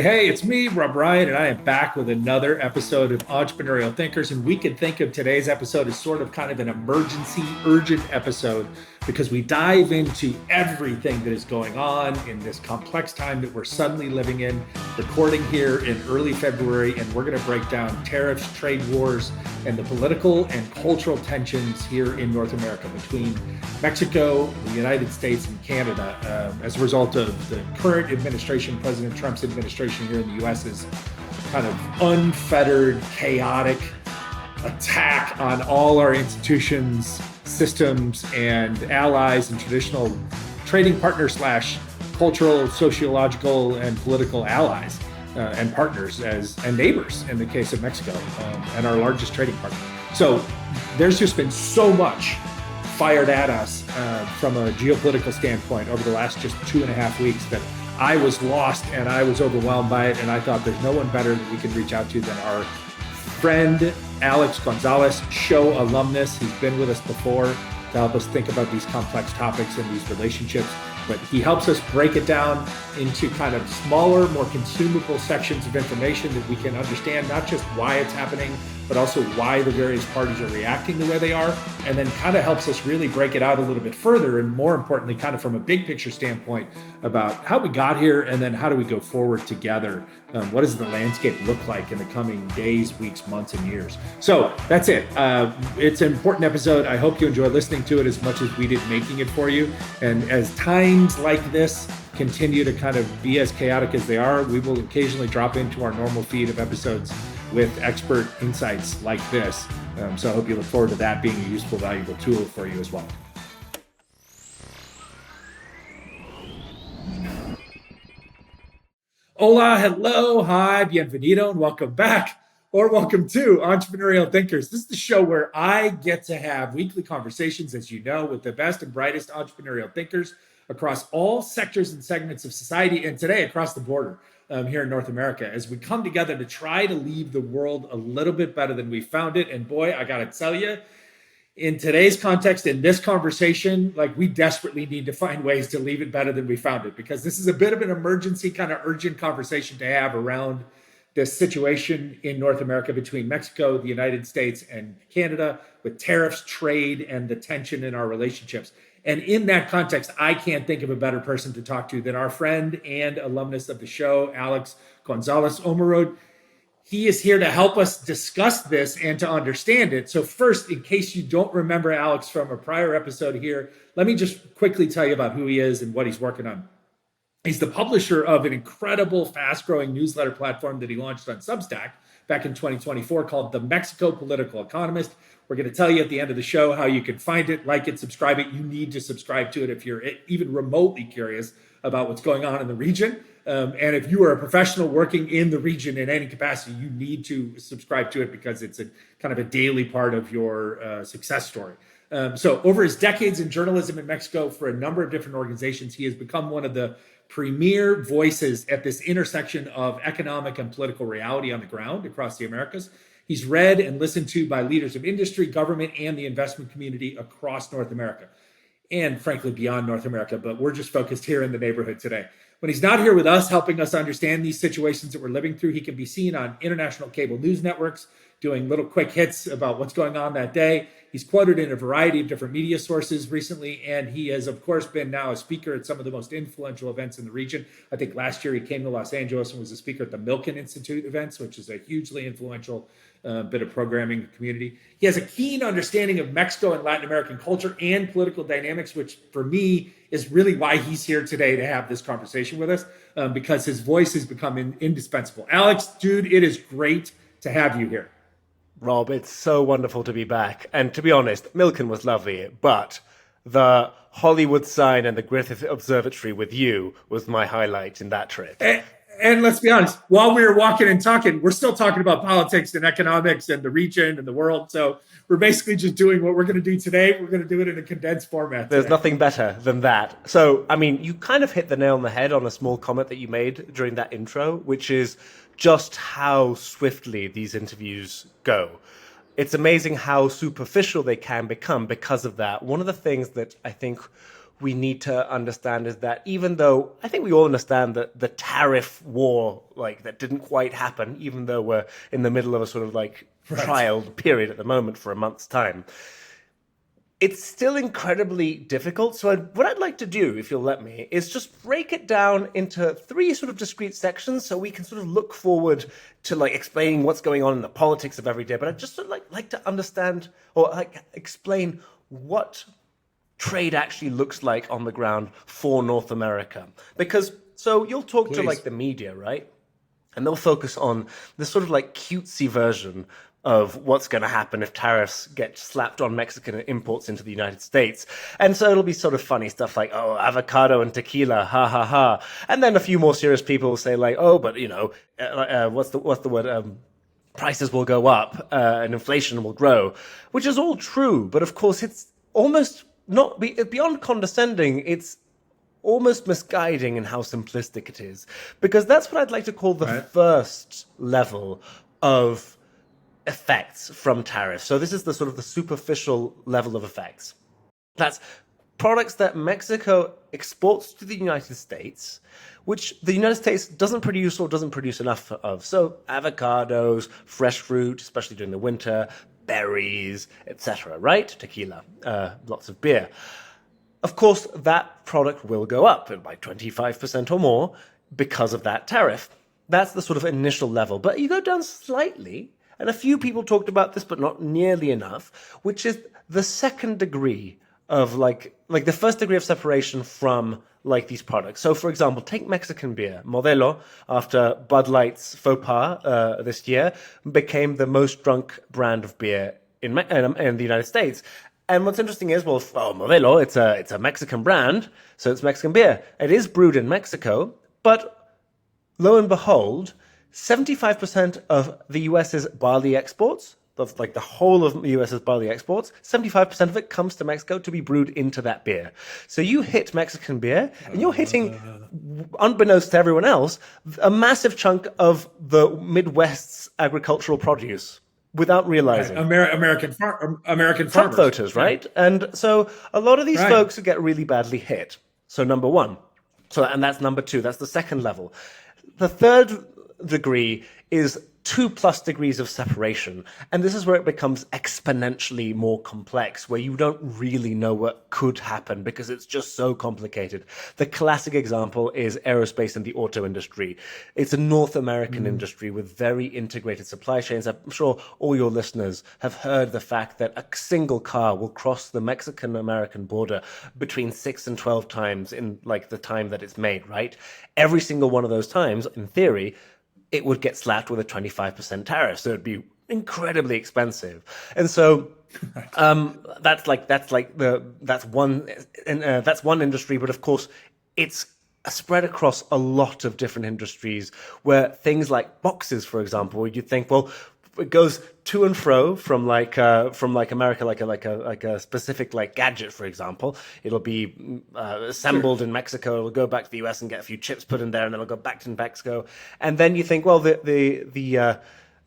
Hey, it's me, Rob Ryan, and I am back with another episode of Entrepreneurial Thinkers. And we can think of today's episode as sort of kind of an emergency, urgent episode because we dive into everything that is going on in this complex time that we're suddenly living in, recording here in early February. And we're going to break down tariffs, trade wars, and the political and cultural tensions here in North America between Mexico, the United States, and Canada as a result of the current administration, President Trump's administration here in the U.S.'s kind of unfettered, chaotic attack on all our institutions, systems, and allies and traditional trading partners slash cultural, sociological, and political allies and partners and neighbors in the case of Mexico and our largest trading partner. So there's just been so much fired at us from a geopolitical standpoint over the last just 2.5 weeks that I was lost and I was overwhelmed by it. And I thought there's no one better that we can reach out to than our friend, Alex Gonzalez, show alumnus. He's been with us before to help us think about these complex topics and these relationships. But he helps us break it down into kind of smaller, more consumable sections of information that we can understand, not just why it's happening, but also why the various parties are reacting the way they are, and then kind of helps us really break it out a little bit further, and more importantly, kind of from a big picture standpoint about how we got here, and then how do we go forward together? What does the landscape look like in the coming days, weeks, months, and years? So that's it. It's an important episode. I hope you enjoy listening to it as much as we did making it for you. And as times like this continue to kind of be as chaotic as they are, we will occasionally drop into our normal feed of episodes with expert insights like this. So I hope you look forward to that being a useful, valuable tool for you as well. Hola, hello, hi, bienvenido, and welcome back, or welcome to Entrepreneurial Thinkers. This is the show where I get to have weekly conversations, as you know, with the best and brightest entrepreneurial thinkers across all sectors and segments of society, and today across the border here in North America, as we come together to try to leave the world a little bit better than we found it. And boy, I gotta tell you, in today's context, in this conversation, like we desperately need to find ways to leave it better than we found it, because this is a bit of an emergency, kind of urgent conversation to have around this situation in North America between Mexico, the United States, and Canada, with tariffs, trade, and the tension in our relationships. And in that context, I can't think of a better person to talk to than our friend and alumnus of the show, Alex Gonzalez Ormerod. He is here to help us discuss this and to understand it. So first, in case you don't remember Alex from a prior episode here, let me just quickly tell you about who he is and what he's working on. He's the publisher of an incredible, fast-growing newsletter platform that he launched on Substack back in 2024 called the Mexico Political Economist. We're going to tell you at the end of the show how you can find it, like it, subscribe it. You need to subscribe to it if you're even remotely curious about what's going on in the region. And if you are a professional working in the region in any capacity, you need to subscribe to it because it's a kind of a daily part of your success story. So over his decades in journalism in Mexico for a number of different organizations, he has become one of the premier voices at this intersection of economic and political reality on the ground across the Americas. He's read and listened to by leaders of industry, government, and the investment community across North America, and frankly, beyond North America, but we're just focused here in the neighborhood today. When he's not here with us, helping us understand these situations that we're living through, he can be seen on international cable news networks, doing little quick hits about what's going on that day. He's quoted in a variety of different media sources recently, and he has, of course, been now a speaker at some of the most influential events in the region. I think last year he came to Los Angeles and was a speaker at the Milken Institute events, which is a hugely influential bit of programming in the community. He has a keen understanding of Mexico and Latin American culture and political dynamics, which for me is really why he's here today to have this conversation with us, because his voice has become indispensable. Alex, dude, it is great to have you here. Rob, it's so wonderful to be back. And to be honest, Milken was lovely, but the Hollywood sign and the Griffith Observatory with you was my highlight in that trip. And let's be honest, while we were walking and talking, we're still talking about politics and economics and the region and the world. So we're basically just doing what we're going to do today. We're going to do it in a condensed format today. There's nothing better than that. So, I mean, you kind of hit the nail on the head on a small comment that you made during that intro, which is just how swiftly these interviews go. It's amazing how superficial they can become because of that. One of the things that I think we need to understand is that even though I think we all understand that the tariff war, like that didn't quite happen, even though we're in the middle of a sort of like trial period at the moment for a month's time, it's still incredibly difficult. So what I'd like to do, if you'll let me, is just break it down into 3 sort of discrete sections so we can sort of look forward to like explaining what's going on in the politics of every day. But I'd just sort of like to understand or like explain what trade actually looks like on the ground for North America. Because so you'll talk to like the media, right? And they'll focus on this sort of like cutesy version of what's going to happen if tariffs get slapped on Mexican imports into the United States. And so it'll be sort of funny stuff like, oh, avocado and tequila, ha, ha, ha. And then a few more serious people will say like, oh, but, you know, what's the word? Prices will go up and inflation will grow, which is all true. But of course, it's almost not beyond condescending. It's almost misguiding in how simplistic it is, because that's what I'd like to call the first level of effects from tariffs. So this is the sort of the superficial level of effects. That's products that Mexico exports to the United States, which the United States doesn't produce or doesn't produce enough of. So avocados, fresh fruit, especially during the winter, berries, etc., right? Tequila, lots of beer. Of course, that product will go up by 25% or more because of that tariff. That's the sort of initial level. But you go down slightly, and a few people talked about this, but not nearly enough, which is the second degree of like the first degree of separation from like these products. So, for example, take Mexican beer. Modelo, after Bud Light's faux pas this year, became the most drunk brand of beer in the United States. And what's interesting is, well, Modelo, it's a Mexican brand, so it's Mexican beer. It is brewed in Mexico, but lo and behold, 75% of the US's barley exports, that's like the whole of the US's barley exports, 75% of it comes to Mexico to be brewed into that beer. So you hit Mexican beer, and you're hitting, unbeknownst to everyone else, a massive chunk of the Midwest's agricultural produce without realizing. American farmers. Trump voters, right? And so a lot of these folks get really badly hit. So number one. And that's number 2. That's the second level. The third degree is 2+ degrees of separation. And this is where it becomes exponentially more complex, where you don't really know what could happen because it's just so complicated. The classic example is aerospace and the auto industry. It's a North American industry with very integrated supply chains. I'm sure all your listeners have heard the fact that a single car will cross the Mexican-American border between 6 and 12 times in like the time that it's made, right? Every single one of those times, in theory, it would get slapped with a 25% tariff. So it'd be incredibly expensive. And so that's one industry. But of course, it's spread across a lot of different industries where things like boxes, for example, where you think, well, it goes to and fro from America, like a specific like gadget, for example. It'll be assembled in Mexico. It'll go back to the US and get a few chips put in there, and then it'll go back to Mexico. And then you think, well, the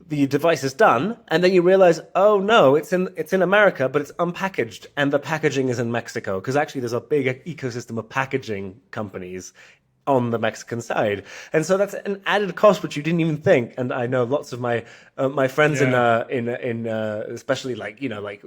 device is done, and then you realize, oh no, it's in America, but it's unpackaged, and the packaging is in Mexico, because actually there's a big ecosystem of packaging companies on the Mexican side. And so that's an added cost which you didn't even think. And I know lots of my friends in especially like, you know, like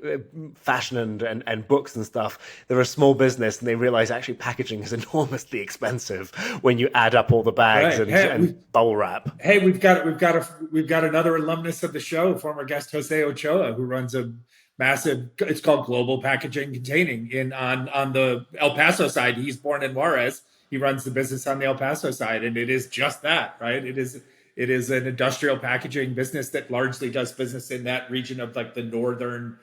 fashion and books and stuff, they're a small business and they realize actually packaging is enormously expensive when you add up all the bags and bubble wrap. Hey, we've got another alumnus of the show, former guest Jose Ochoa, who runs a massive, it's called Global Packaging Containing on the El Paso side. He's born in Juarez. He runs the business on the El Paso side, and it is just that, right? It is an industrial packaging business that largely does business in that region of like the northern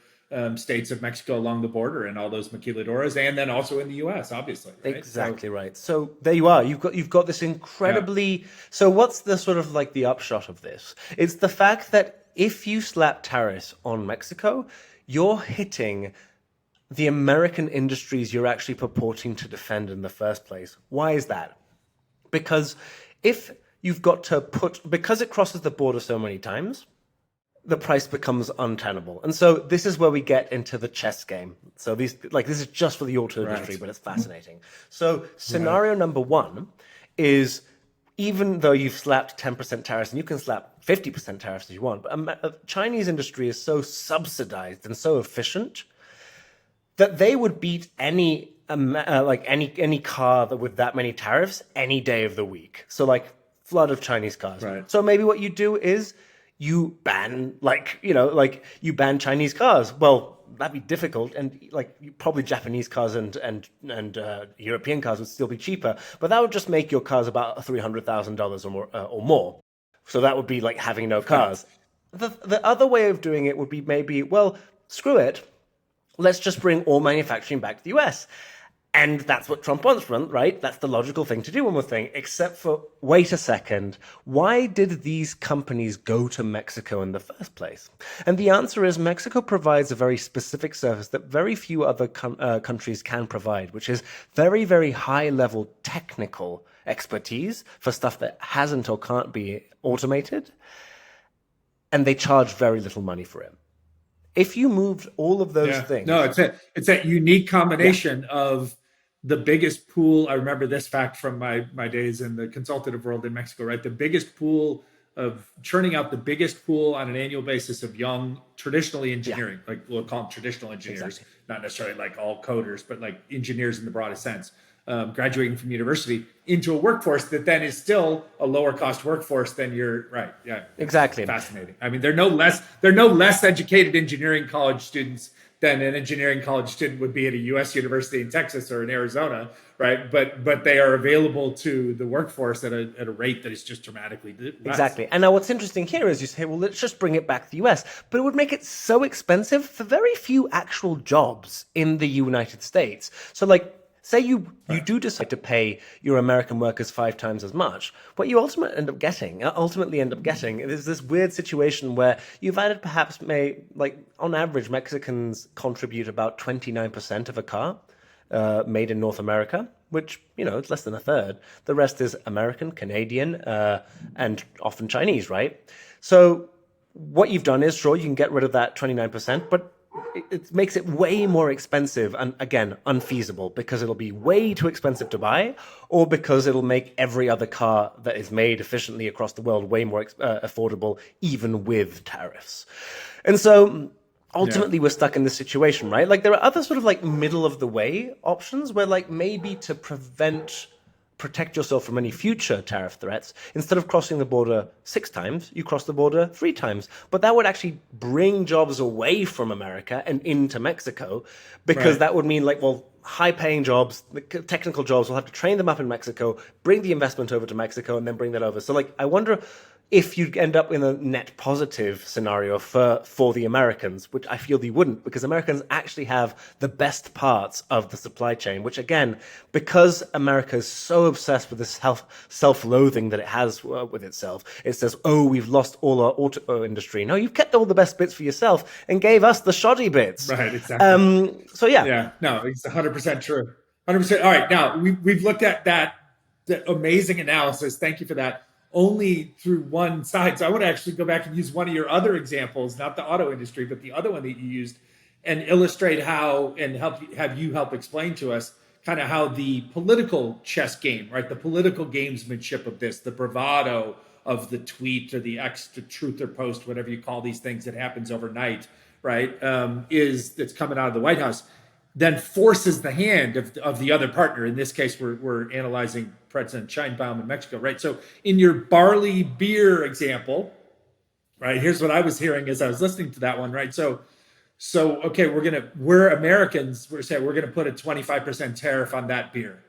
states of Mexico along the border and all those maquiladoras, and then also in the U.S., obviously. Right? Exactly right. So there you are. You've got this incredibly. Yeah. So what's the sort of like the upshot of this? It's the fact that if you slap tariffs on Mexico, you're hitting the American industries you're actually purporting to defend in the first place. Why is that? Because if you've got to because it crosses the border so many times, the price becomes untenable. And so this is where we get into the chess game. So this is just for the auto industry, but it's fascinating. So scenario number one is, even though you've slapped 10% tariffs, and you can slap 50% tariffs if you want, but Chinese industry is so subsidized and so efficient that they would beat any car with that many tariffs any day of the week. So like flood of Chinese cars. Right. So maybe what you do is you ban you ban Chinese cars. Well, that'd be difficult, and probably Japanese cars and European cars would still be cheaper, but that would just make your cars about $300,000 or more. So that would be like having no cars. The other way of doing it would be maybe, well, screw it, let's just bring all manufacturing back to the US. And that's what Trump wants, right? That's the logical thing to do, one more thing, except for, wait a second, why did these companies go to Mexico in the first place? And the answer is Mexico provides a very specific service that very few other countries can provide, which is very, very high-level technical expertise for stuff that hasn't or can't be automated, and they charge very little money for it. If you moved all of those things... No, it's that unique combination of the biggest pool. I remember this fact from my days in the consultative world in Mexico, right? The biggest pool of churning out the biggest pool on an annual basis of young, traditionally engineering, like we'll call them traditional engineers, not necessarily like all coders, but like engineers in the broadest sense, graduating from university into a workforce that then is still a lower cost workforce than your, right. Yeah. Exactly. Fascinating. I mean, they're no less educated engineering college students than an engineering college student would be at a U.S. university in Texas or in Arizona, right? But they are available to the workforce at a rate that is just dramatically less. Exactly. And now what's interesting here is you say, well, let's just bring it back to the U.S., but it would make it so expensive for very few actual jobs in the United States. So say you do decide to pay your American workers 5 times as much. What you ultimately end up getting is this weird situation where you've added perhaps on average, Mexicans contribute about 29% of a car made in North America, which, it's less than a third. The rest is American, Canadian, and often Chinese, right? So what you've done is, sure, you can get rid of that 29%, but it makes it way more expensive and, again, unfeasible, because it'll be way too expensive to buy, or because it'll make every other car that is made efficiently across the world way more affordable, even with tariffs. And so ultimately we're stuck in this situation, right? There are other sort of middle of the way options where maybe to protect yourself from any future tariff threats, instead of crossing the border 6 times, you cross the border 3 times. But that would actually bring jobs away from America and into Mexico, because that would mean high-paying jobs, technical jobs, we'll have to train them up in Mexico, bring the investment over to Mexico, and then bring that over. So I wonder if you'd end up in a net positive scenario for the Americans, which I feel they wouldn't, because Americans actually have the best parts of the supply chain, which, again, because America is so obsessed with this self-loathing that it has with itself, it says, oh, we've lost all our auto industry. No, you've kept all the best bits for yourself and gave us the shoddy bits. Right, exactly. Yeah, no, it's 100% true. 100%. All right, now we've looked at that amazing analysis. Thank you for that. Only through one side. So I want to actually go back and use one of your other examples, not the auto industry, but the other one that you used, and illustrate how, and have you help explain to us kind of how the political chess game, right? The political gamesmanship of this, the bravado of the tweet or the extra truth or post, whatever you call these things that happens overnight, right? That's coming out of the White House, then forces the hand of the other partner. In this case, we're analyzing President Sheinbaum in Mexico, right? So in your barley beer example, right, here's what I was hearing as I was listening to that one, right? So okay, we're Americans, we're saying we're gonna put a 25% tariff on that beer,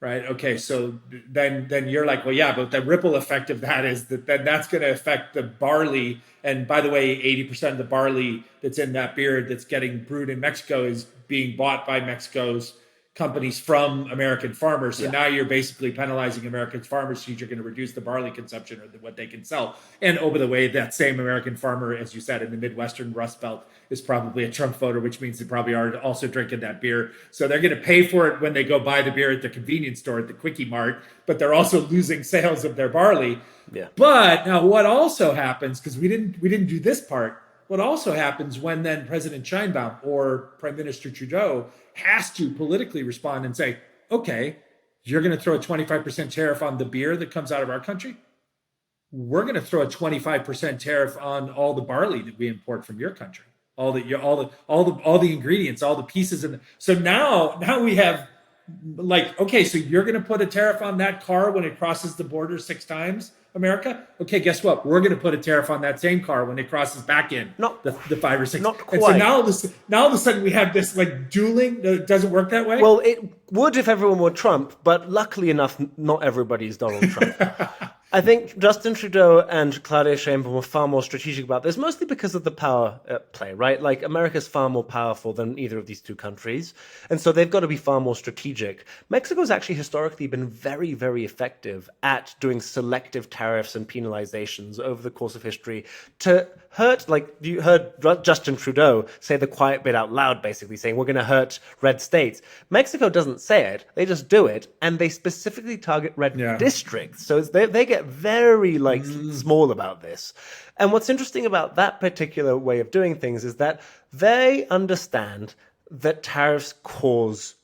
right? Okay, so then you're like, well, yeah, but the ripple effect of that is that then that's gonna affect the barley. And by the way, 80% of the barley that's in that beer that's getting brewed in Mexico is being bought by Mexico's companies from American farmers. So Yeah. now you're basically penalizing American farmers because you're going to reduce the barley consumption or what they can sell. And over the way, that same American farmer, as you said, in the Midwestern Rust Belt is probably a Trump voter, which means they probably are also drinking that beer. So they're going to pay for it when they go buy the beer at the convenience store at the Quickie Mart, but they're also losing sales of their barley. Yeah. But now what also happens, because we didn't do this part, what also happens when then President Sheinbaum or Prime Minister Trudeau has to politically respond and say, okay, you're going to throw a 25% tariff on the beer that comes out of our country. We're going to throw a 25% tariff on all the barley that we import from your country, all the ingredients, all the pieces. So now we have like, okay, so you're going to put a tariff on that car when it crosses the border 6 times, America? Okay, guess what? We're going to put a tariff on that same car when it crosses back in the 5 or 6. Not quite. And so now all of a sudden we have this like dueling. It doesn't work that way. Well, it would if everyone were Trump, but luckily enough, not everybody's Donald Trump. I think Justin Trudeau and Claudia Sheinbaum were far more strategic about this, mostly because of the power at play, right? Like, America's far more powerful than either of these two countries, and so they've got to be far more strategic. Mexico's actually historically been very, very effective at doing selective tariffs and penalizations over the course of history to hurt, like you heard Justin Trudeau say the quiet bit out loud, basically saying we're going to hurt red states. Mexico doesn't say it, they just do it, and they specifically target red districts. So they get very small about this. And what's interesting about that particular way of doing things is that they understand that tariffs cause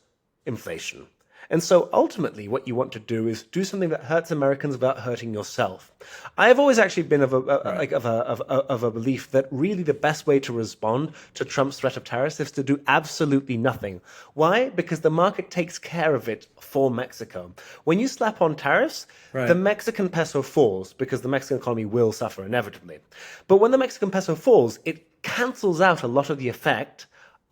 inflation. And so ultimately what you want to do is do something that hurts Americans without hurting yourself. I've always actually been of a belief that really the best way to respond to Trump's threat of tariffs is to do absolutely nothing. Why? Because the market takes care of it for Mexico. When you slap on tariffs, the Mexican peso falls because the Mexican economy will suffer inevitably. But when the Mexican peso falls, it cancels out a lot of the effect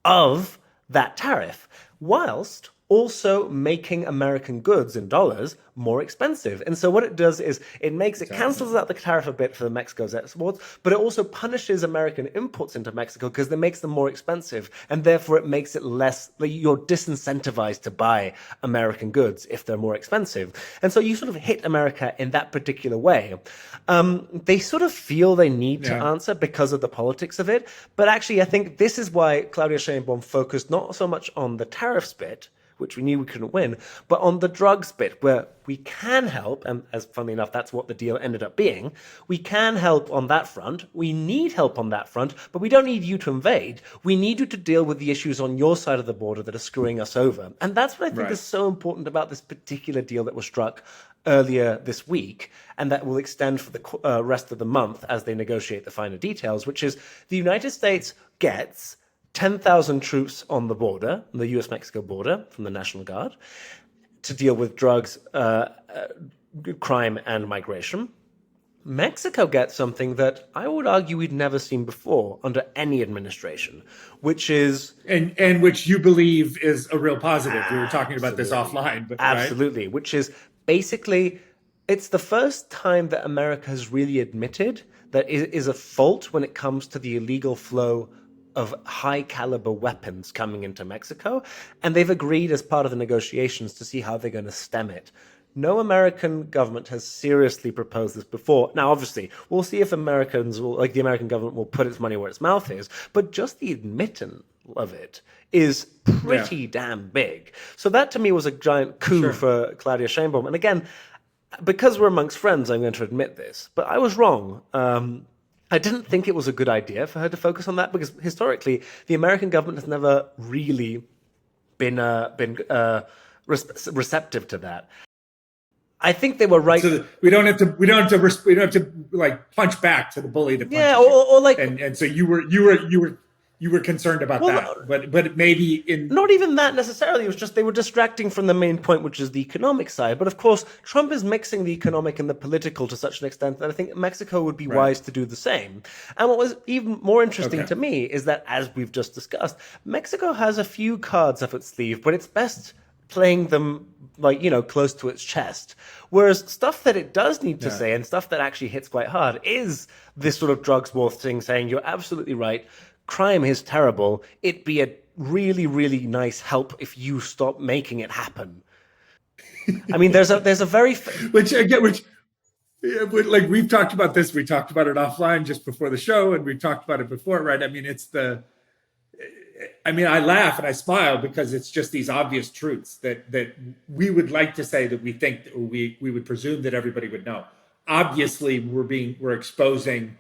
of that tariff, whilst also making American goods in dollars more expensive. And so what it does is it cancels out the tariff a bit for Mexico's exports, but it also punishes American imports into Mexico because it makes them more expensive. And therefore it makes it less, you're disincentivized to buy American goods if they're more expensive. And so you sort of hit America in that particular way. They sort of feel they need to answer because of the politics of it. But actually, I think this is why Claudia Sheinbaum focused not so much on the tariffs bit, which we knew we couldn't win, but on the drugs bit, where we can help, and as funnily enough, that's what the deal ended up being, we can help on that front, we need help on that front, but we don't need you to invade. We need you to deal with the issues on your side of the border that are screwing us over. And that's what I think is so important about this particular deal that was struck earlier this week, and that will extend for the rest of the month as they negotiate the finer details, which is the United States gets 10,000 troops on the border, the US-Mexico border, from the National Guard, to deal with drugs, crime, and migration. Mexico gets something that I would argue we'd never seen before under any administration, which is... And which you believe is a real positive. We were talking about this offline. But, absolutely. Right? Which is basically, it's the first time that America has really admitted that it is a fault when it comes to the illegal flow of high caliber weapons coming into Mexico, and they've agreed as part of the negotiations to see how they're going to stem it. No American government has seriously proposed this before. Now, obviously, we'll see if the American government will put its money where its mouth is, but just the admittance of it is pretty damn big. So that to me was a giant coup for Claudia Sheinbaum. And again, because we're amongst friends, I'm going to admit this, but I was wrong. I didn't think it was a good idea for her to focus on that because historically, the American government has never really been receptive to that. I think they were right. So we don't have to like punch back to the bully that punches or like, and so you were concerned about that, but maybe in not even that necessarily. It was just they were distracting from the main point, which is the economic side. But of course, Trump is mixing the economic and the political to such an extent that I think Mexico would be wise to do the same. And what was even more interesting to me is that, as we've just discussed, Mexico has a few cards up its sleeve, but it's best playing them close to its chest. Whereas stuff that it does need to say and stuff that actually hits quite hard is this sort of drugs war thing, saying you're absolutely right. Crime is terrible. It'd be a really, really nice help if you stop making it happen. I mean, there's a very which again, yeah, like we've talked about this. We talked about it offline just before the show, and we talked about it before, right? I mean, I laugh and I smile because it's just these obvious truths that we would like to say that we think, or we would presume that everybody would know. Obviously, we're exposing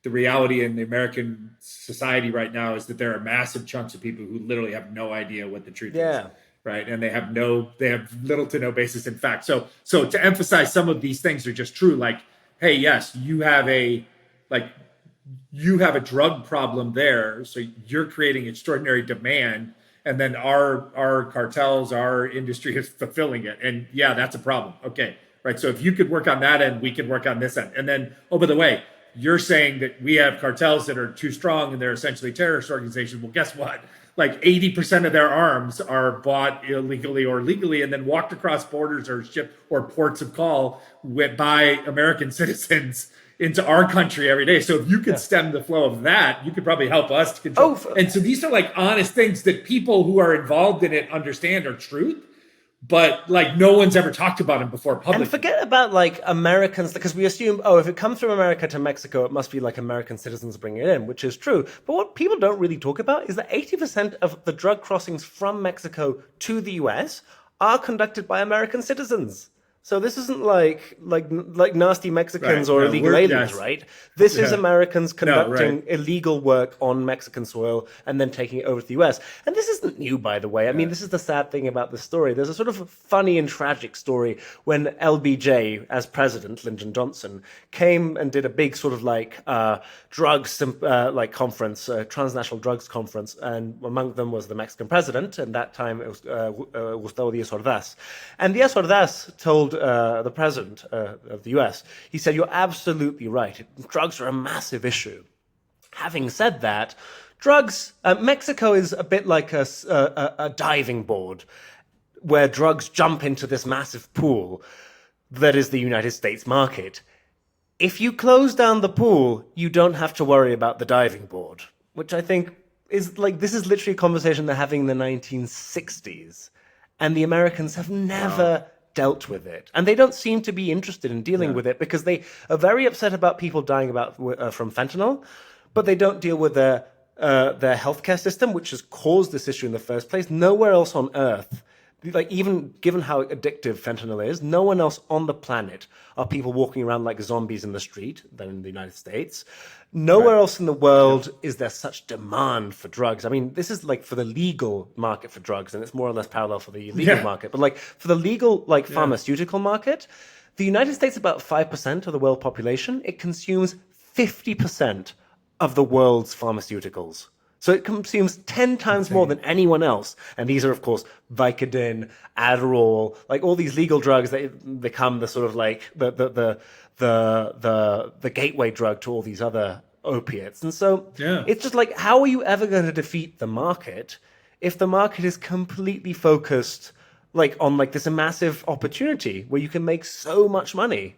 the reality in the American society right now is that there are massive chunks of people who literally have no idea what the truth is, right? And they have little to no basis in fact. So to emphasize some of these things are just true. Like, hey, yes, you have a drug problem there, so you're creating extraordinary demand, and then our cartels, our industry is fulfilling it, and yeah, that's a problem. Okay, right. So if you could work on that end, we can work on this end, and then by the way, you're saying that we have cartels that are too strong and they're essentially terrorist organizations. Well, guess what? Like 80% of their arms are bought illegally or legally and then walked across borders or shipped or ports of call by American citizens into our country every day. So if you could stem the flow of that, you could probably help us to control. And so these are like honest things that people who are involved in it understand are truth, but like no one's ever talked about them before publicly. And forget about like Americans, because we assume, if it comes from America to Mexico, it must be like American citizens bringing it in, which is true. But what people don't really talk about is that 80% of the drug crossings from Mexico to the US are conducted by American citizens. So this isn't like nasty Mexicans or illegal aliens, right? This is Americans conducting illegal work on Mexican soil and then taking it over to the US. And this isn't new, by the way. I mean, this is the sad thing about this story. There's a sort of funny and tragic story when LBJ, as president, Lyndon Johnson, came and did a big sort of like drugs conference, transnational drugs conference, and among them was the Mexican president, and that time it was Gustavo Díaz Ordaz. And Díaz Ordaz told the president of the US, he said, "You're absolutely right. Drugs are a massive issue." Having said that, drugs, Mexico is a bit like a diving board where drugs jump into this massive pool that is the United States market. If you close down the pool, you don't have to worry about the diving board, which I think is like, this is literally a conversation they're having in the 1960s. And the Americans have never dealt with it. And they don't seem to be interested in dealing with it because they are very upset about people dying from fentanyl, but they don't deal with their healthcare system, which has caused this issue in the first place. Nowhere else on earth, like even given how addictive fentanyl is, no one else on the planet are people walking around like zombies in the street than in the United States. Nowhere else in the world is there such demand for drugs. I mean, this is like for the legal market for drugs, and it's more or less parallel for the illegal market. But like for the legal, pharmaceutical market, the United States is about 5% of the world population. It consumes 50% of the world's pharmaceuticals. So it consumes 10 times more than anyone else. And these are, of course, Vicodin, Adderall, like all these legal drugs that become the sort of like the gateway drug to all these other opiates. And so it's just like, how are you ever going to defeat the market if the market is completely focused like on like this massive opportunity where you can make so much money?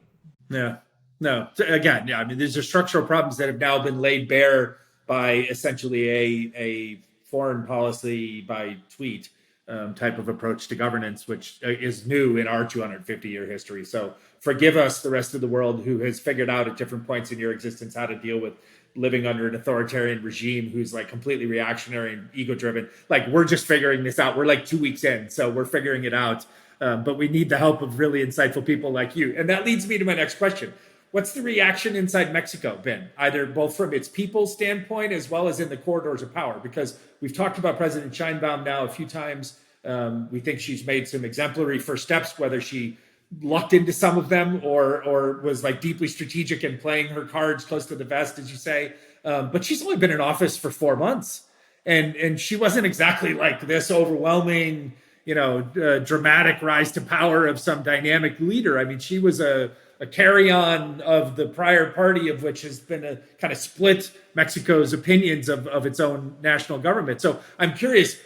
Yeah. No. So again, I mean, these are structural problems that have now been laid bare by essentially a foreign policy by tweet type of approach to governance, which is new in our 250-year history. So forgive us, the rest of the world, who has figured out at different points in your existence how to deal with living under an authoritarian regime who's like completely reactionary and ego-driven. Like, we're just figuring this out. We're like 2 weeks in, so we're figuring it out. But we need the help of really insightful people like you. And that leads me to my next question. What's the reaction inside Mexico been, either both from its people's standpoint as well as in the corridors of power? Because we've talked about President Sheinbaum now a few times. We think she's made some exemplary first steps, whether she lucked into some of them or was like deeply strategic in playing her cards close to the vest, as you say. But she's only been in office for 4 months. And she wasn't exactly like this overwhelming, dramatic rise to power of some dynamic leader. I mean, she was a carry-on of the prior party, of which has been a kind of split Mexico's opinions of its own national government. So I'm curious,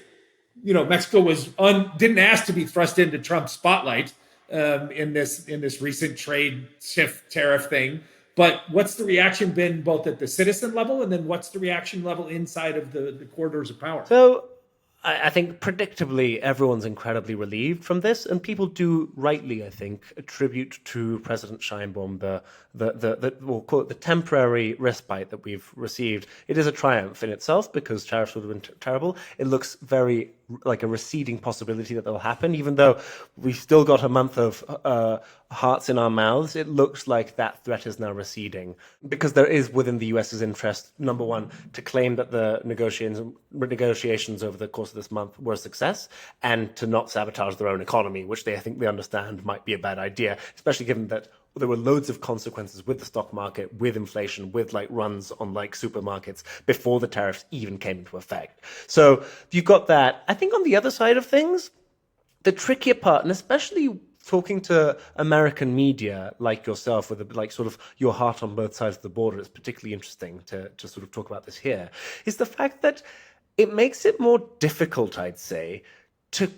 Mexico didn't ask to be thrust into Trump's spotlight in this recent trade tariff thing. But what's the reaction been both at the citizen level, and then what's the reaction level inside of the corridors of power? So I think predictably everyone's incredibly relieved from this, and people do rightly, I think, attribute to President Sheinbaum the we'll call it the temporary respite that we've received. It is a triumph in itself because tariffs would have been terrible. It looks very like a receding possibility that will happen, even though we've still got a month of hearts in our mouths. It looks like that threat is now receding because there is within the US's interest, number one, to claim that the negotiations over the course of this month were a success, and to not sabotage their own economy, which I think they understand might be a bad idea, especially given that there were loads of consequences with the stock market, with inflation, with like runs on like supermarkets before the tariffs even came into effect. So you've got that. I think on the other side of things, the trickier part, and especially talking to American media like yourself with like sort of your heart on both sides of the border, it's particularly interesting to sort of talk about this here, is the fact that it makes it more difficult, I'd say, to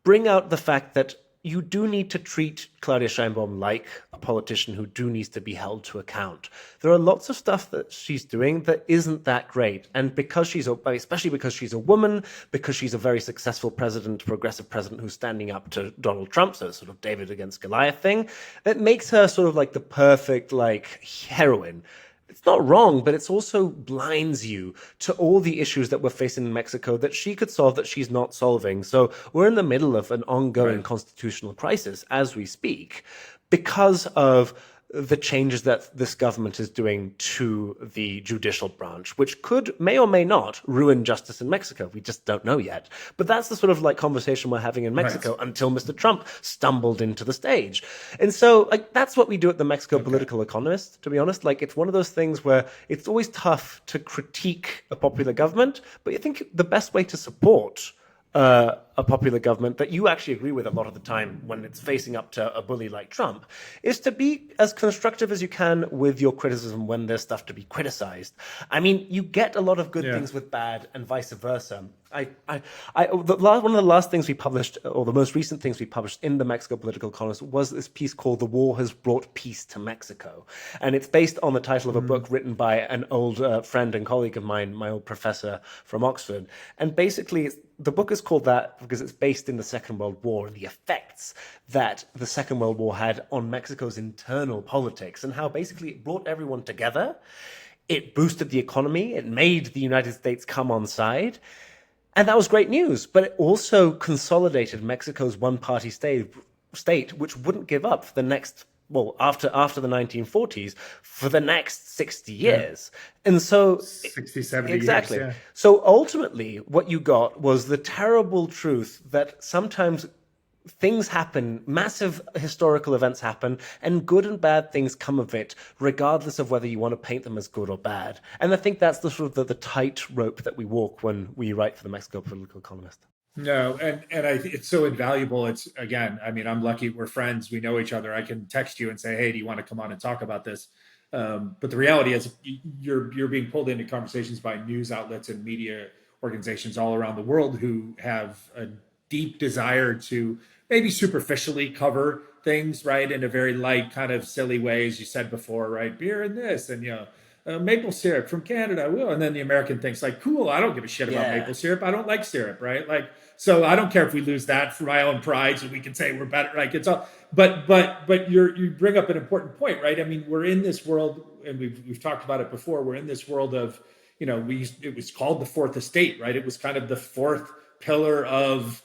bring out the fact that you do need to treat Claudia Sheinbaum like a politician who needs to be held to account. There are lots of stuff that she's doing that isn't that great. And because especially because she's a woman, because she's a very successful president, progressive president who's standing up to Donald Trump, so sort of David against Goliath thing, it makes her sort of like the perfect like heroine. It's not wrong, but it's also blinds you to all the issues that we're facing in Mexico that she could solve that she's not solving. So we're in the middle of an ongoing constitutional crisis as we speak because of the changes that this government is doing to the judicial branch, which may or may not ruin justice in Mexico. We just don't know yet. But that's the sort of like conversation we're having in Mexico until Mr. Trump stumbled into the stage. And so like that's what we do at the Mexico Political Economist, to be honest. Like it's one of those things where it's always tough to critique a popular government, but I think the best way to support a popular government that you actually agree with a lot of the time when it's facing up to a bully like Trump is to be as constructive as you can with your criticism when there's stuff to be criticized. I mean, you get a lot of good things with bad and vice versa. One of the last things we published, or the most recent things we published in the Mexico Political Economist, was this piece called "The War Has Brought Peace to Mexico," and it's based on the title of a book written by an old friend and colleague of mine, my old professor from Oxford. And basically, the book is called that because it's based in the Second World War and the effects that the Second World War had on Mexico's internal politics and how basically it brought everyone together. It boosted the economy. It made the United States come on side. And that was great news, but it also consolidated Mexico's one-party state, which wouldn't give up for the next, after the 1940s, for the next 60 years. And so 60, 70 exactly. years. Yeah. So ultimately, what you got was the terrible truth that sometimes things happen, massive historical events happen, and good and bad things come of it, regardless of whether you want to paint them as good or bad. And I think that's the sort of the tightrope that we walk when we write for the Mexico Political Economist. No, and it's so invaluable. It's again, I mean, I'm lucky we're friends. We know each other. I can text you and say, hey, do you want to come on and talk about this? But the reality is you're being pulled into conversations by news outlets and media organizations all around the world who have a deep desire to maybe superficially cover things, right, in a very light kind of silly way, as you said before, right? Beer and this, and maple syrup from Canada, and then the American thinks like, cool, I don't give a shit about maple syrup. I don't like syrup, right? Like, so I don't care if we lose that for my own pride, so we can say we're better. Like it's all, but you bring up an important point, right? I mean, we're in this world, and we've talked about it before. We're in this world of, it was called the fourth estate, right? It was kind of the fourth pillar of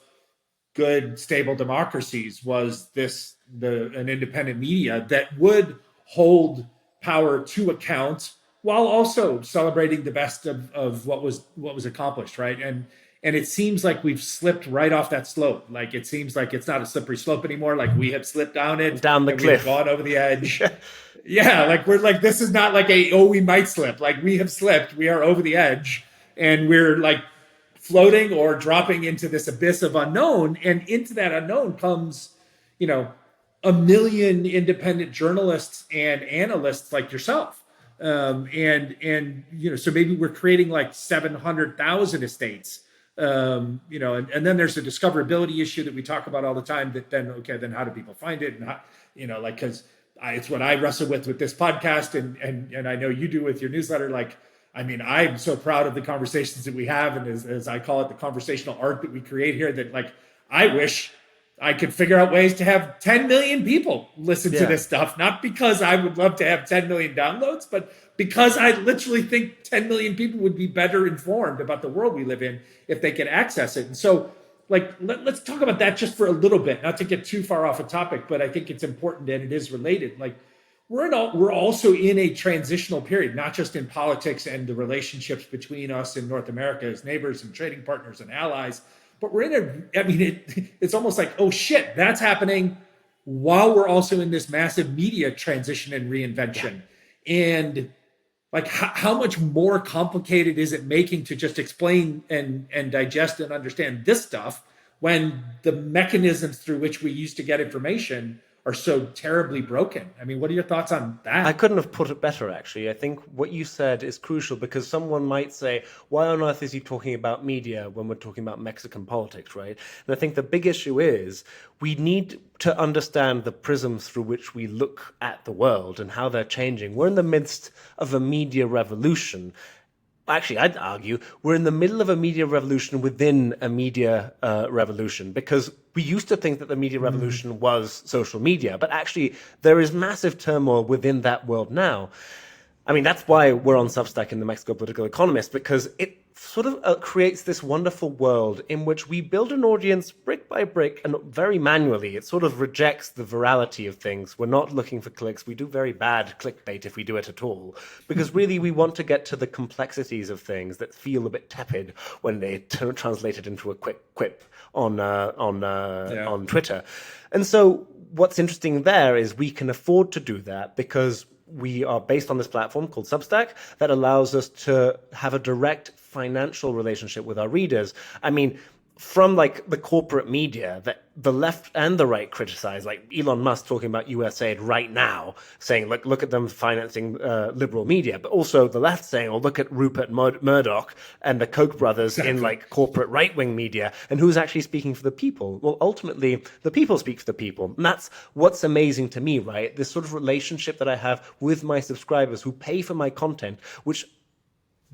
good, stable democracies was an independent media that would hold power to account while also celebrating the best of what was accomplished, right? And it seems like we've slipped right off that slope. Like it seems like it's not a slippery slope anymore. Like we have slipped down the cliff, we've gone over the edge. Yeah, like we're like, this is not like we might slip. Like we have slipped. We are over the edge, and we're like floating or dropping into this abyss of unknown. And into that unknown comes, a million independent journalists and analysts like yourself. So maybe we're creating like 700,000 estates. And then there's a discoverability issue that we talk about all the time that then how do people find it? And how, because it's what I wrestle with this podcast. And I know you do with your newsletter. Like, I mean, I'm so proud of the conversations that we have, and as I call it, the conversational art that we create here. That like, I wish I could figure out ways to have 10 million people listen to this stuff. Not because I would love to have 10 million downloads, but because I literally think 10 million people would be better informed about the world we live in if they could access it. And so, like, let's talk about that just for a little bit, not to get too far off a topic, but I think it's important and it is related. Like, we're also in a transitional period, not just in politics and the relationships between us and North America as neighbors and trading partners and allies, but we're in a, I mean, it's almost like, oh shit, that's happening while we're also in this massive media transition and reinvention. And like, how much more complicated is it making to just explain and digest and understand this stuff when the mechanisms through which we used to get information are so terribly broken? I mean, what are your thoughts on that? I couldn't have put it better, actually. I think what you said is crucial because someone might say, why on earth is he talking about media when we're talking about Mexican politics, right? And I think the big issue is we need to understand the prisms through which we look at the world and how they're changing. We're in the midst of a media revolution. Actually, I'd argue we're in the middle of a media revolution within a media revolution, because we used to think that the media revolution was social media, but actually there is massive turmoil within that world now. I mean, that's why we're on Substack in the Mexico Political Economist, because it sort of creates this wonderful world in which we build an audience brick by brick and very manually. It sort of rejects the virality of things. We're not looking for clicks. We do very bad clickbait if we do it at all, because really we want to get to the complexities of things that feel a bit tepid when they translate it into a quick quip on Twitter. And so what's interesting there is we can afford to do that because we are based on this platform called Substack that allows us to have a direct financial relationship with our readers. I mean, from like the corporate media that the left and the right criticize, like Elon Musk talking about USAID right now, saying, look at them financing liberal media, but also the left saying, oh, look at Rupert Murdoch and the Koch brothers in like corporate right-wing media, and who's actually speaking for the people? Well, ultimately, the people speak for the people. And that's what's amazing to me, right? This sort of relationship that I have with my subscribers who pay for my content, which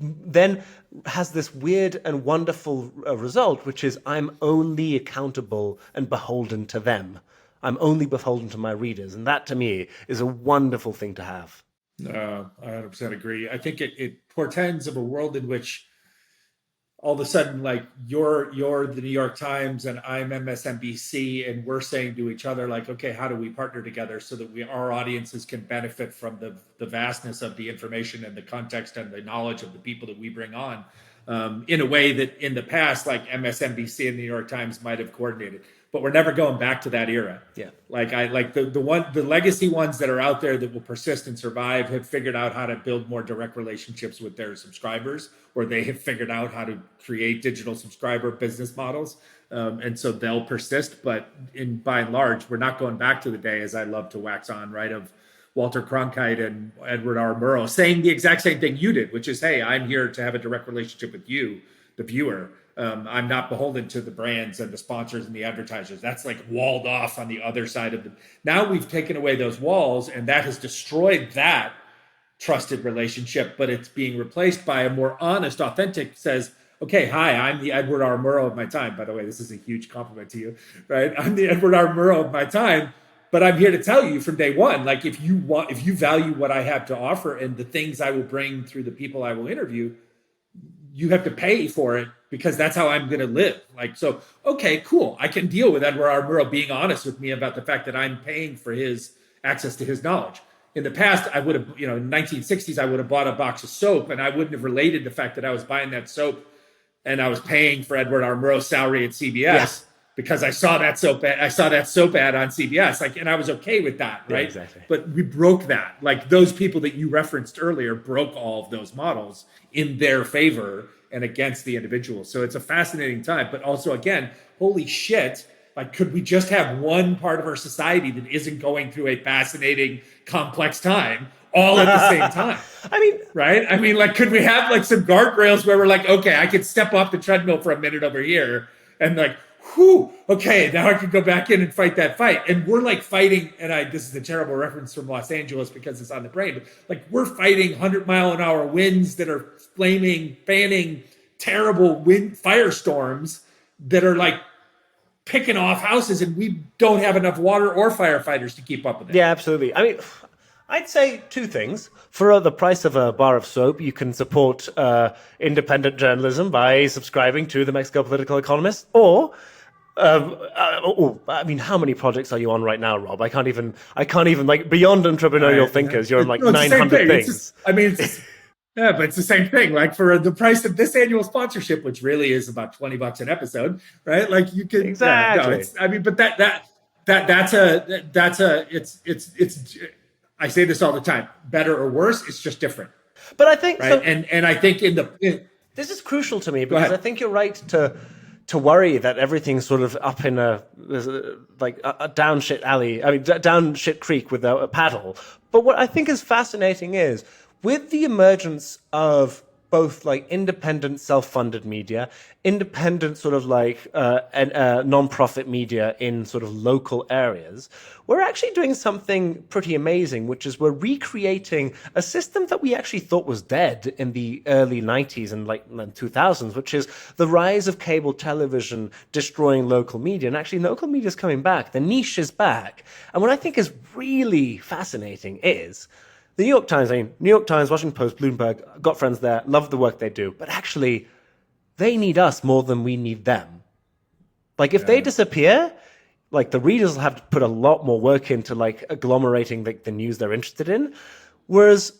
then has this weird and wonderful result, which is I'm only accountable and beholden to them. I'm only beholden to my readers. And that, to me, is a wonderful thing to have. I 100% agree. I think it portends of a world in which all of a sudden, like, you're the New York Times and I'm MSNBC, and we're saying to each other, like, okay, how do we partner together so that our audiences can benefit from the vastness of the information and the context and the knowledge of the people that we bring on, in a way that in the past, like MSNBC and the New York Times might have coordinated. But we're never going back to that era. Yeah. Like the legacy ones that are out there that will persist and survive have figured out how to build more direct relationships with their subscribers, or they have figured out how to create digital subscriber business models. And so they'll persist. But by and large, we're not going back to the day, as I love to wax on, right, of Walter Cronkite and Edward R. Murrow saying the exact same thing you did, which is, hey, I'm here to have a direct relationship with you, the viewer. I'm not beholden to the brands and the sponsors and the advertisers. That's like walled off on the other side of the. Now we've taken away those walls, and that has destroyed that trusted relationship, but it's being replaced by a more honest, authentic, says, okay, hi, I'm the Edward R. Murrow of my time. By the way, this is a huge compliment to you, right? I'm the Edward R. Murrow of my time, but I'm here to tell you from day one, like, if you value what I have to offer and the things I will bring through the people I will interview, you have to pay for it, because that's how I'm going to live. Like, so, okay, cool. I can deal with Edward R. Murrow being honest with me about the fact that I'm paying for his access to his knowledge. In the past, I would have, in the 1960s, I would have bought a box of soap, and I wouldn't have related the fact that I was buying that soap and I was paying for Edward R. Murrow's salary at CBS because I saw that soap ad on CBS, like, and I was okay with that, right? Yeah, exactly. But we broke that. Like, those people that you referenced earlier broke all of those models in their favor and against the individual. So it's a fascinating time, but also, again, holy shit, like, could we just have one part of our society that isn't going through a fascinating, complex time all at the same time? I mean, right? I mean, like, could we have like some guardrails where we're like, okay, I could step off the treadmill for a minute over here, and like, whew, okay, now I can go back in and fight that fight. And we're like fighting, and this is a terrible reference from Los Angeles because it's on the brain, but like we're fighting 100-mile-an-hour winds that are fanning terrible firestorms that are like picking off houses, and we don't have enough water or firefighters to keep up with it. Yeah, absolutely. I mean, I'd say two things. For the price of a bar of soap, you can support independent journalism by subscribing to the Mexico Political Economist, or I mean, how many projects are you on right now, Rob? I can't even like beyond entrepreneurial thinkers. You're on like 900 things. Yeah, but it's the same thing. Like for the price of this annual sponsorship, which really is about $20 an episode, right? Like you can exactly. I mean, but it's. I say this all the time: better or worse, it's just different. But I think right, and I think this is crucial to me because I think you're right to worry that everything's sort of up in a down shit alley. I mean, down shit creek with a paddle. But what I think is fascinating is, with the emergence of both like independent self-funded media, independent sort of like non-profit media in sort of local areas, we're actually doing something pretty amazing, which is we're recreating a system that we actually thought was dead in the early 90s and like 2000s, which is the rise of cable television destroying local media. And actually local media is coming back. The niche is back. And what I think is really fascinating is the New York Times, Washington Post, Bloomberg, got friends there, love the work they do. But actually, they need us more than we need them. Like, if they disappear, like, the readers will have to put a lot more work into, like, agglomerating the news they're interested in. Whereas,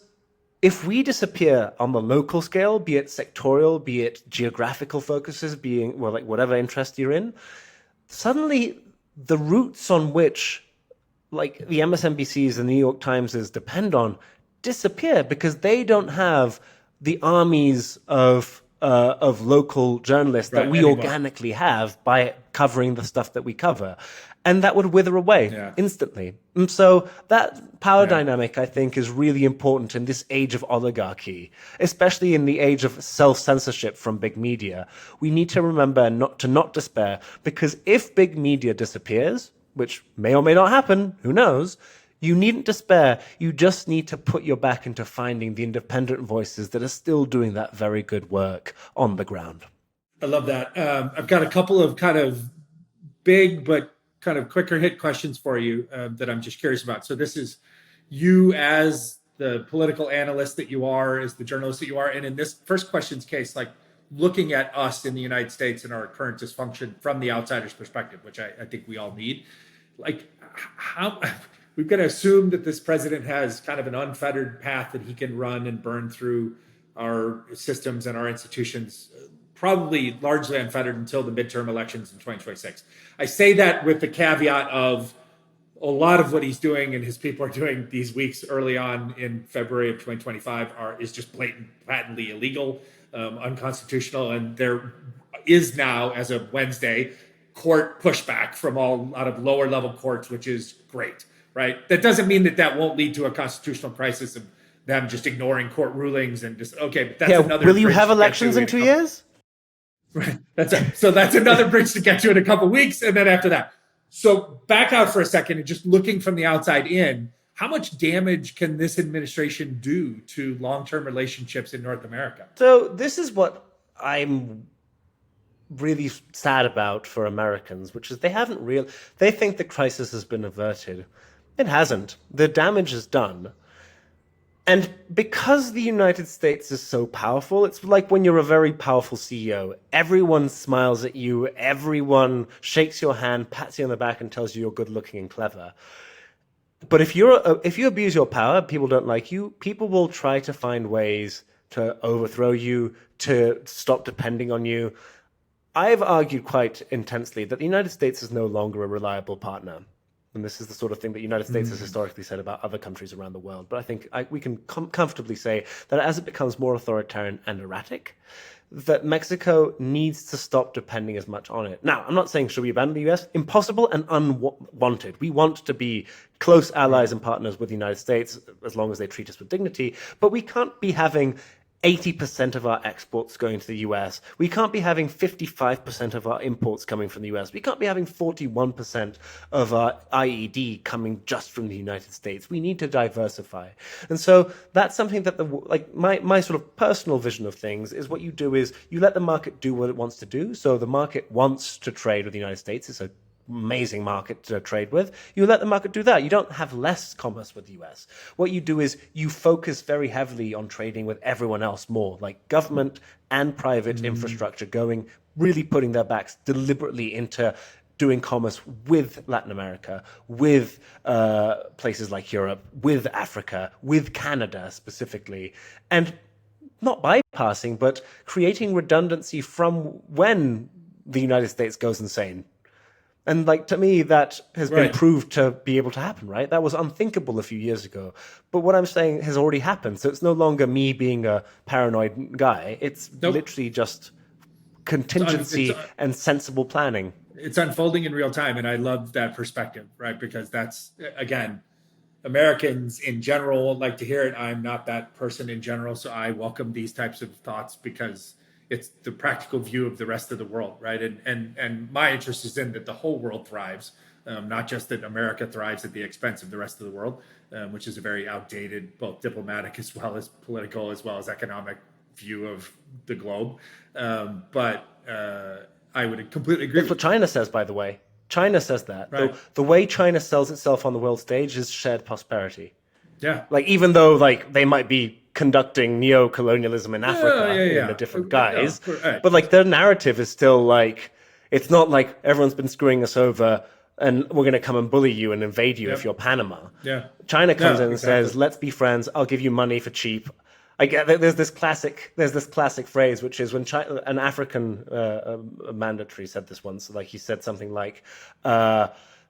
if we disappear on the local scale, be it sectorial, be it geographical focuses, being, well, like, whatever interest you're in, suddenly the roots on which like the MSNBCs and the New York Timeses depend on disappear because they don't have the armies of local journalists that we organically have by covering the stuff that we cover. And that would wither away instantly. And so that power dynamic, I think, is really important in this age of oligarchy, especially in the age of self-censorship from big media. We need to remember not to despair, because if big media disappears, which may or may not happen, who knows, you needn't despair. You just need to put your back into finding the independent voices that are still doing that very good work on the ground. I love that. I've got a couple of kind of big but kind of quicker hit questions for you that I'm just curious about. So this is you as the political analyst that you are, as the journalist that you are. And in this first question's case, like looking at us in the United States and our current dysfunction from the outsider's perspective, which I think we all need, like how we've got to assume that this president has kind of an unfettered path that he can run and burn through our systems and our institutions, probably largely unfettered until the midterm elections in 2026. I say that with the caveat of a lot of what he's doing and his people are doing these weeks early on in February of 2025 is just patently illegal, unconstitutional. And there is now, as of Wednesday, court pushback from a lot of lower level courts, which is great, right? That doesn't mean that won't lead to a constitutional crisis of them just ignoring court rulings and just, okay, but that's another. Will you have elections in 2 years? Right. So that's another bridge to get to in a couple of weeks. And then after that. So back out for a second and just looking from the outside in, how much damage can this administration do to long-term relationships in North America? So this is what I'm really sad about for Americans, which is they think the crisis has been averted. It hasn't. The damage is done. And because the United States is so powerful, it's like when you're a very powerful CEO. Everyone smiles at you. Everyone shakes your hand, pats you on the back, and tells you you're good looking and clever. But if you abuse your power, people don't like you. People will try to find ways to overthrow you, to stop depending on you. I've argued quite intensely that the United States is no longer a reliable partner. And this is the sort of thing that the United States has historically said about other countries around the world. But I think we can comfortably say that as it becomes more authoritarian and erratic, that Mexico needs to stop depending as much on it. Now, I'm not saying should we abandon the US? Impossible and unwanted. We want to be close allies and partners with the United States as long as they treat us with dignity. But we can't be having 80% of our exports going to the US. We can't be having 55% of our imports coming from the US. We can't be having 41% of our IED coming just from the United States. We need to diversify. And so that's something that my sort of personal vision of things is what you do is you let the market do what it wants to do. So the market wants to trade with the United States. It's a amazing market to trade with. You let the market do that. You don't have less commerce with the US. What you do is you focus very heavily on trading with everyone else more, like government and private infrastructure going, really putting their backs deliberately into doing commerce with Latin America, with places like Europe, with Africa, with Canada specifically, and not bypassing, but creating redundancy from when the United States goes insane. And to me, that has been proved to be able to happen, right? That was unthinkable a few years ago. But what I'm saying has already happened. So it's no longer me being a paranoid guy. It's literally just contingency and sensible planning. It's unfolding in real time. And I love that perspective, right? Because that's, again, Americans in general like to hear it. I'm not that person in general. So I welcome these types of thoughts because it's the practical view of the rest of the world, right? And my interest is in that the whole world thrives, not just that America thrives at the expense of the rest of the world, which is a very outdated, both diplomatic as well as political, as well as economic view of the globe. But I would completely agree. That's what China says, by the way. China says that. Right. The way China sells itself on the world stage is shared prosperity. Yeah. Even though they might be conducting neo-colonialism in Africa in a different guise. But their narrative is still it's not like everyone's been screwing us over and we're going to come and bully you and invade you if you're Panama. Yeah. China comes in and says, let's be friends. I'll give you money for cheap. I get there's this classic phrase, which is when an African mandatory said this once, he said something like,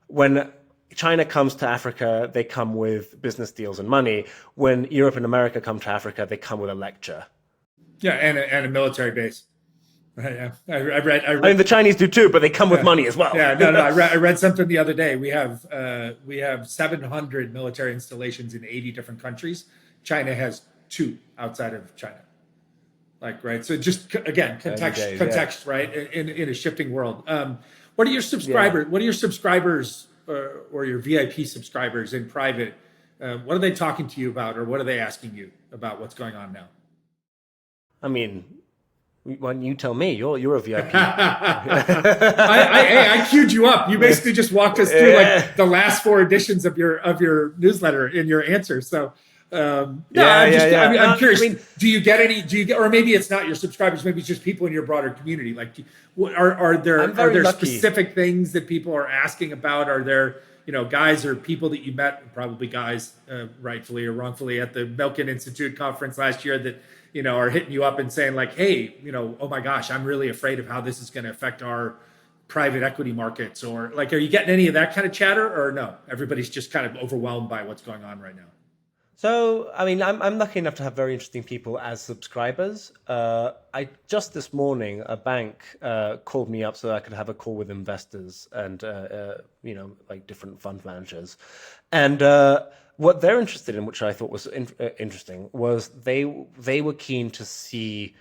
when China comes to Africa, they come with business deals and money. When Europe and America come to Africa, they come with a lecture. Yeah, and a military base. Right, yeah. I read. I mean, the Chinese do too, but they come with money as well. Yeah, no. I read something the other day. We have 700 military installations in 80 different countries. China has 2 outside of China. Right. So just again, context, right? In a shifting world. What are your subscribers? What are your subscribers? Or your VIP subscribers in private, what are they talking to you about, or what are they asking you about what's going on now? I mean, why don't you tell me? You're a VIP. I queued you up. You basically just walked us through the last 4 editions of your newsletter in your answers. So I'm curious. Do you get any? Or maybe it's not your subscribers. Maybe it's just people in your broader community. Are there specific things that people are asking about? Are there guys or people that you met, probably guys, rightfully or wrongfully, at the Milken Institute conference last year that are hitting you up and saying hey, oh my gosh, I'm really afraid of how this is going to affect our private equity markets? Or are you getting any of that kind of chatter, or no? Everybody's just kind of overwhelmed by what's going on right now. So, I mean, I'm lucky enough to have very interesting people as subscribers. I just this morning, a bank called me up so I could have a call with investors and, different fund managers. And what they're interested in, which I thought was interesting, was they were keen to see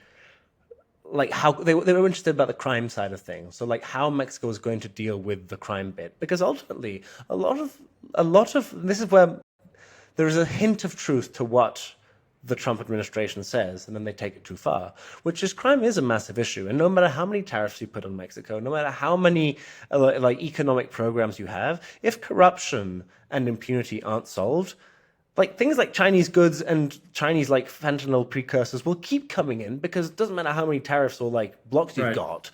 how they were interested about the crime side of things. So how Mexico is going to deal with the crime bit, because ultimately a lot of this is where there is a hint of truth to what the Trump administration says, and then they take it too far, which is crime is a massive issue. And no matter how many tariffs you put on Mexico, no matter how many economic programs you have, if corruption and impunity aren't solved, things like Chinese goods and Chinese fentanyl precursors will keep coming in, because it doesn't matter how many tariffs or blocks you've got.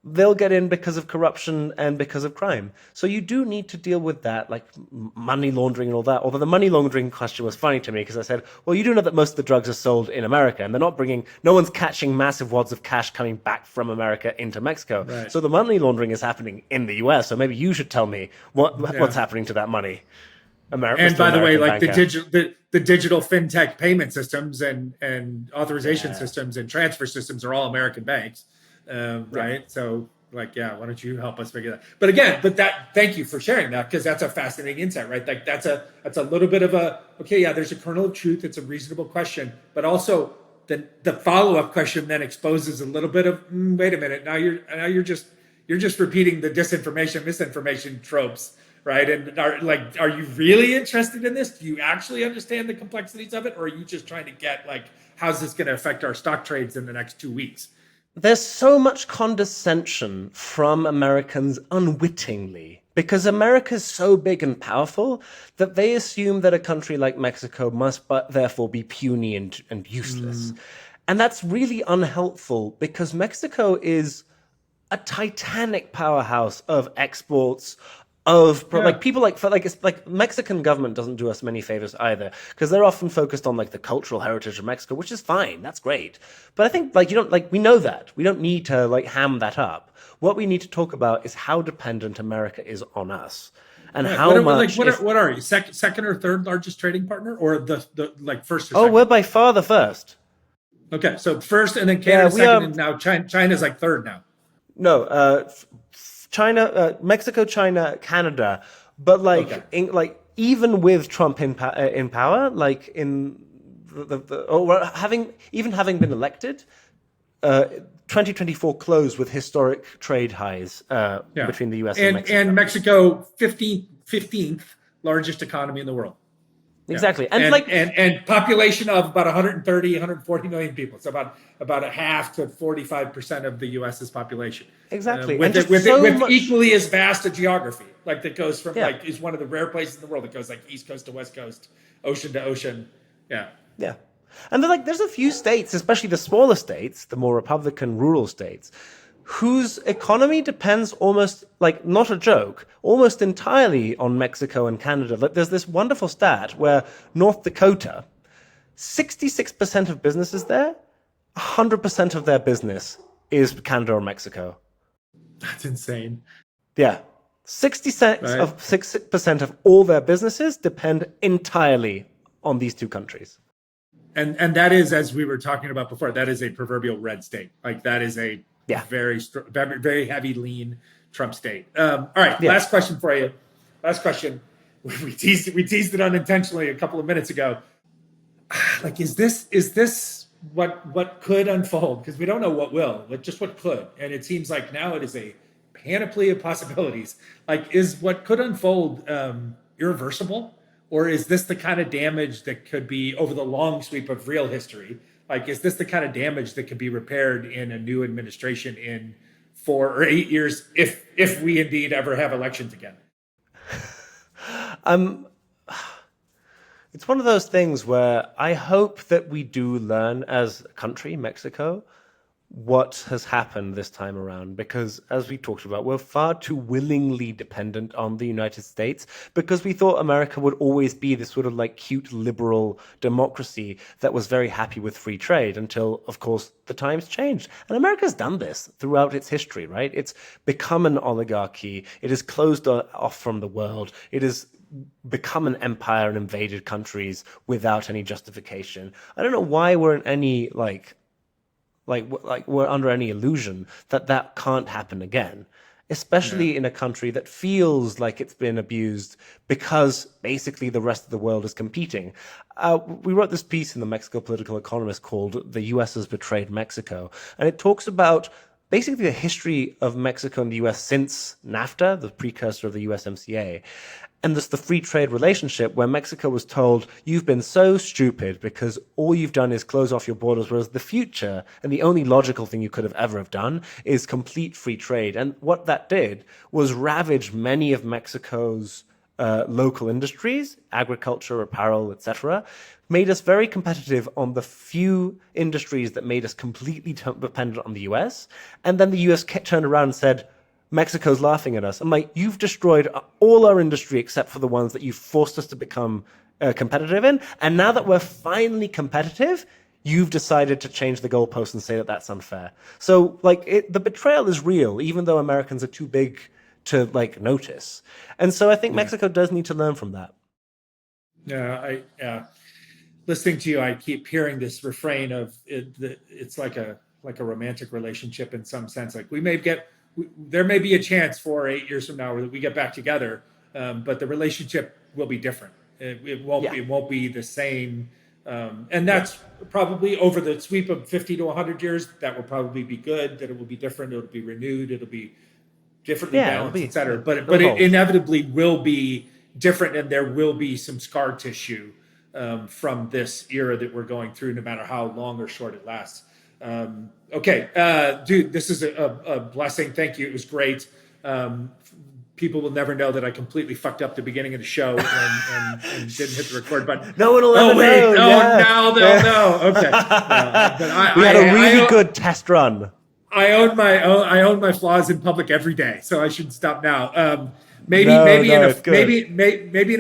They'll get in because of corruption and because of crime. So you do need to deal with that, money laundering and all that. Although the money laundering question was funny to me, because I said, well, you do know that most of the drugs are sold in America, and no one's catching massive wads of cash coming back from America into Mexico. Right. So the money laundering is happening in the US. So maybe you should tell me what's happening to that money. And by the way, the digital fintech payment systems and authorization systems and transfer systems are all American banks. Right. So why don't you help us figure that? Thank you for sharing that, because that's a fascinating insight, right? That's a little bit of there's a kernel of truth. It's a reasonable question, but also then the follow-up question then exposes a little bit of wait a minute, now you're just repeating the disinformation, misinformation tropes, right? And are you really interested in this? Do you actually understand the complexities of it, or are you just trying to get like, how's this going to affect our stock trades in the next 2 weeks? There's so much condescension from Americans unwittingly because America is so big and powerful that they assume that a country like Mexico must but therefore be puny and useless. And that's really unhelpful because Mexico is a titanic powerhouse of exports, of like people it's like Mexican government doesn't do us many favors either because they're often focused on like the cultural heritage of Mexico, which is fine, that's great, but I think like you don't like we know that we don't need to like ham that up. What we need to talk about is how dependent America is on us and how much. What are you, second or third largest trading partner, or the like first or Oh, second? we're by far the first. Okay, so first, and then Canada second, and now China's like third now. No, China, Mexico, China, Canada, but like even with Trump in power, like in having been elected, 2024 closed with historic trade highs between the U.S. and Mexico. And Mexico, 15th largest economy in the world. Exactly. Yeah. And population of about 130, 140 million people. So about a half to 45% of the US's population. Exactly. With equally as vast a geography. Like that goes from is one of the rare places in the world that goes like east coast to west coast, ocean to ocean. Yeah. Yeah. And there's a few states, especially the smaller states, the more Republican rural states, whose economy depends almost, like, not a joke, almost entirely on Mexico and Canada. Like, there's this wonderful stat where North Dakota, 66% of businesses there, 100% of their business is Canada or Mexico. That's insane. Yeah. 6% of all their businesses depend entirely on these two countries. And that is, as we were talking about before, that is a proverbial red state. Like that is a very, very heavy, lean Trump state. All right, last question for you. Last question. We teased it unintentionally a couple of minutes ago. Like, is this what could unfold? Because we don't know what will, but just what could. And it seems like now it is a panoply of possibilities. Like, is what could unfold irreversible? Or is this the kind of damage that could be over the long sweep of real history? Like, is this the kind of damage that could be repaired in a new administration in 4 or 8 years, if we indeed ever have elections again? It's one of those things where I hope that we do learn as a country, Mexico, what has happened this time around, because as we talked about, we're far too willingly dependent on the United States because we thought America would always be this sort of like cute liberal democracy that was very happy with free trade until, of course, the times changed. And America's done this throughout its history, right? It's become an oligarchy. It is closed off from the world. It is become an empire and invaded countries without any justification. I don't know why we're in any we're under any illusion that can't happen again, especially in a country that feels like it's been abused because basically the rest of the world is competing. We wrote this piece in the Mexico Political Economist called "The U.S. Has Betrayed Mexico," and it talks about basically the history of Mexico and the U.S. since NAFTA, the precursor of the USMCA. And this the free trade relationship where Mexico was told, you've been so stupid because all you've done is close off your borders, whereas the future and the only logical thing you could have ever have done is complete free trade. And what that did was ravage many of Mexico's local industries, agriculture, apparel, etc., made us very competitive on the few industries that made us completely dependent on the US. And then the US turned around and said, Mexico's laughing at us. I'm like, you've destroyed all our industry except for the ones that you've forced us to become competitive in. And now that we're finally competitive, you've decided to change the goalpost and say that that's unfair. So, like, the betrayal is real, even though Americans are too big to, like, notice. And so I think Mexico does need to learn from that. Yeah, listening to you, I keep hearing this refrain of it's like a romantic relationship in some sense. Like, there may be a chance 4 or 8 years from now that we get back together, but the relationship will be different. It won't be the same And that's probably over the sweep of 50 to 100 years, that will probably be good, that it will be different, it'll be renewed, it'll be differently balanced, et cetera. But it inevitably will be different, and there will be some scar tissue from this era that we're going through, no matter how long or short it lasts. Okay, dude, this is a blessing. Thank you. It was great. People will never know that I completely fucked up the beginning of the show and didn't hit the record button. No one will ever know. Now they'll know. Okay. But we had a really good test run. I own my flaws in public every day, so I should stop now. Maybe in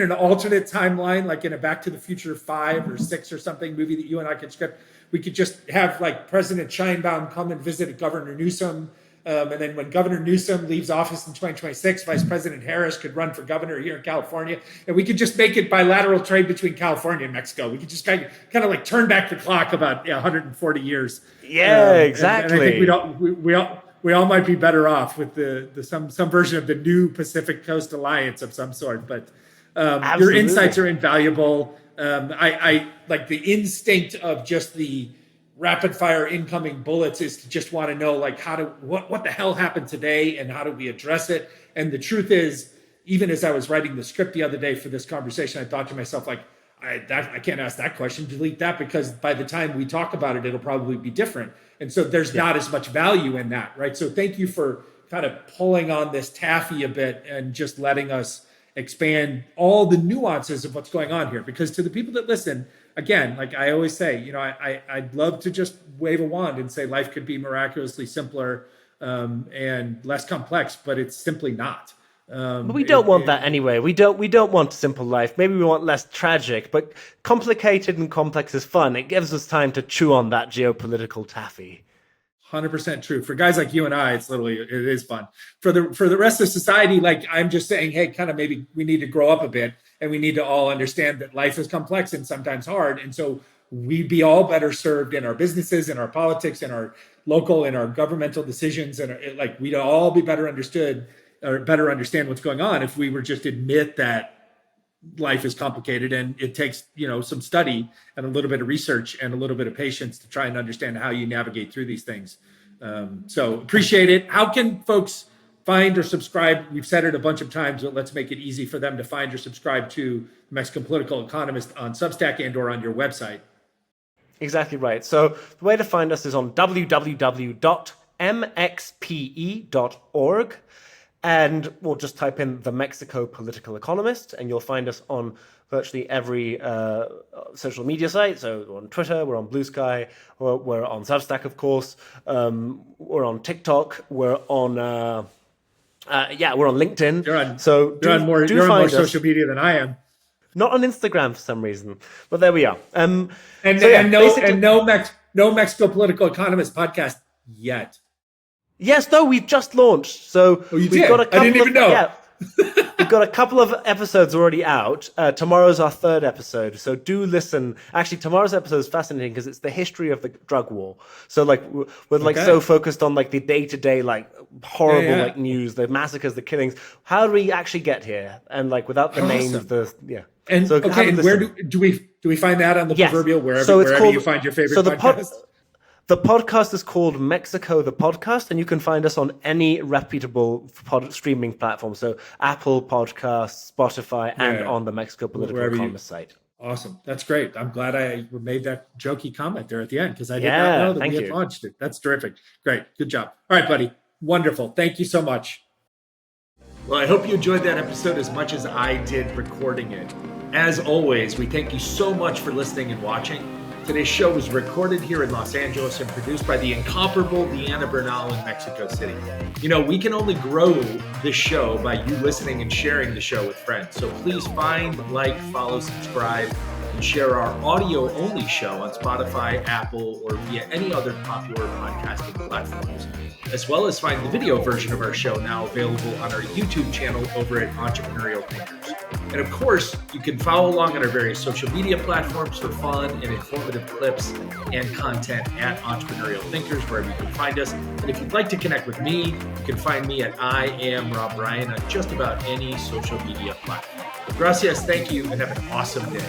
an alternate timeline, like in a Back to the Future 5 or 6 or something movie that you and I could script, we could just have like President Scheinbaum come and visit Governor Newsom. And then when Governor Newsom leaves office in 2026, Vice President Harris could run for governor here in California. And we could just make it bilateral trade between California and Mexico. We could just kind of like turn back the clock about 140 years. Yeah, exactly. And I think we all might be better off with some version of the new Pacific Coast Alliance of some sort. But your insights are invaluable. I like the instinct of just the rapid fire incoming bullets is to just want to know like what the hell happened today and how do we address it. And the truth is, even as I was writing the script the other day for this conversation, I thought to myself, like, I can't ask that question, delete that, because by the time we talk about it, it'll probably be different. And so there's not as much value in that, right? So thank you for kind of pulling on this taffy a bit and just letting us expand all the nuances of what's going on here. Because to the people that listen, again, like I always say, I'd love to just wave a wand and say life could be miraculously simpler and less complex, but it's simply not. But we don't want that anyway. We don't want simple life. Maybe we want less tragic, but complicated and complex is fun. It gives us time to chew on that geopolitical taffy. 100% true. For guys like you and I, it is fun. For the rest of society, like I'm just saying, hey, kind of maybe we need to grow up a bit, and we need to all understand that life is complex and sometimes hard. And so we'd be all better served in our businesses, in our politics, in our local, in our governmental decisions, and like we'd all be better understood or better understand what's going on if we were just admit that life is complicated and it takes, some study and a little bit of research and a little bit of patience to try and understand how you navigate through these things. So appreciate it. How can folks find or subscribe? We've said it a bunch of times, but let's make it easy for them to find or subscribe to Mexico Political Economist on Substack and or on your website. Exactly right. So the way to find us is on www.mxpe.org. And we'll just type in the Mexico Political Economist, and you'll find us on virtually every social media site. So we're on Twitter, we're on Blue Sky, we're on Substack, of course. We're on TikTok, we're on we're on LinkedIn. You're on more social media than I am. Not on Instagram for some reason, but there we are. No Mexico Political Economist podcast yet. Yes, no, we've just launched. So we've got a couple I didn't even know. Yeah, we've got a couple of episodes already out. Tomorrow's our third episode, so do listen. Actually, tomorrow's episode is fascinating because it's the history of the drug war. So, like, we're so focused on like the day-to-day, like horrible like news, the massacres, the killings. How do we actually get here? And like without the names, And so, and where do we find that on the proverbial wherever you find your favorite podcast? The podcast is called Mexico the Podcast, and you can find us on any reputable streaming platform. So Apple Podcasts, Spotify, and on the Mexico Political Economist site. Awesome. That's great. I'm glad I made that jokey comment there at the end because I did not know that we had launched it. That's terrific. Great. Good job. All right, buddy. Wonderful. Thank you so much. Well, I hope you enjoyed that episode as much as I did recording it. As always, we thank you so much for listening and watching. Today's show was recorded here in Los Angeles and produced by the incomparable Deanna Bernal in Mexico City. We can only grow this show by you listening and sharing the show with friends. So please find, like, follow, subscribe, and share our audio-only show on Spotify, Apple, or via any other popular podcasting platforms, as well as find the video version of our show now available on our YouTube channel over at Entrepreneurial Thinkers. And of course, you can follow along on our various social media platforms for fun and informative clips and content at Entrepreneurial Thinkers, wherever you can find us. And if you'd like to connect with me, you can find me at I Am Rob Ryan on just about any social media platform. Gracias, thank you, and have an awesome day.